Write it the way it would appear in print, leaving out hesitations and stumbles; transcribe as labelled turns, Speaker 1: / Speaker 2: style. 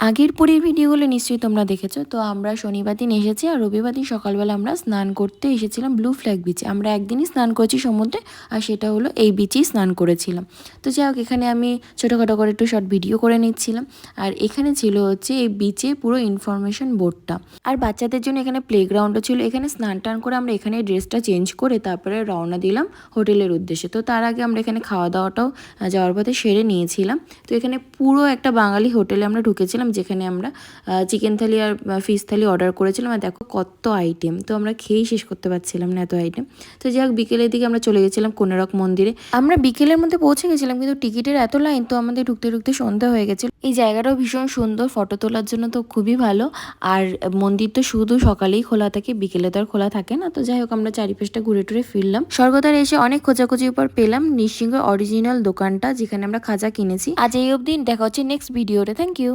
Speaker 1: আগের পরের ভিডিওগুলো নিশ্চয়ই তোমরা দেখেছো। তো আমরা শনিবার দিন এসেছি আর রবিবার দিন সকালবেলা আমরা স্নান করতে এসেছিলাম ব্লু ফ্ল্যাগ বিচে। আমরা একদিনই স্নান করেছি সমুদ্রে, আর সেটা হলো এই বিচেই স্নান করেছিলাম। তো যাই হোক, এখানে আমি ছোটোখাটো করে একটু শর্ট ভিডিও করে নিচ্ছিলাম। আর এখানে ছিল হচ্ছে এই বিচে পুরো ইনফরমেশন বোর্ডটা, আর বাচ্চাদের জন্য এখানে প্লেগ্রাউন্ডও ছিল। এখানে স্নান টান করে আমরা এখানে ড্রেসটা চেঞ্জ করে তারপরে রওনা দিলাম হোটেলের উদ্দেশ্যে। তো তার আগে আমরা এখানে খাওয়া দাওয়াটাও যাওয়ার পথে সেরে নিয়েছিলাম। তো এখানে পুরো একটা বাঙালি হোটেলে আমরা ঢুকেছিলাম, যেখানে আমরা চিকেন থালি আর ফিশ থালি অর্ডার করেছিলাম। আর দেখো কত আইটেম, তো আমরা খেয়েই শেষ করতে পারছিলাম না এত আইটেম। তো যাই হোক, বিকেলের দিকে আমরা চলে গেছিলাম কোনারক মন্দিরে। আমরা বিকেলের মধ্যে পৌঁছে গেছিলাম, কিন্তু টিকিটের এত লাইন, তো আমাদের ঢুকতে ঢুকতে সন্ধ্যা হয়ে গেছিল। এই জায়গাটাও ভীষণ সুন্দর, ফটো তোলার জন্য তো খুবই ভালো। আর মন্দির তো শুধু সকালেই খোলা থাকে, বিকেলে তো আর খোলা থাকে না। তো যাই হোক, আমরা চারিপাশটা ঘুরে টুরে ফিরলাম। স্বর্গদ্বারে এসে অনেক খোঁজাখুঁজির পর পেলাম নৃসিংহ অরিজিনাল দোকানটা, যেখানে আমরা খাজা কিনেছি। আজ এই অবধি, দেখা হচ্ছে নেক্সট ভিডিওতে। Thank you.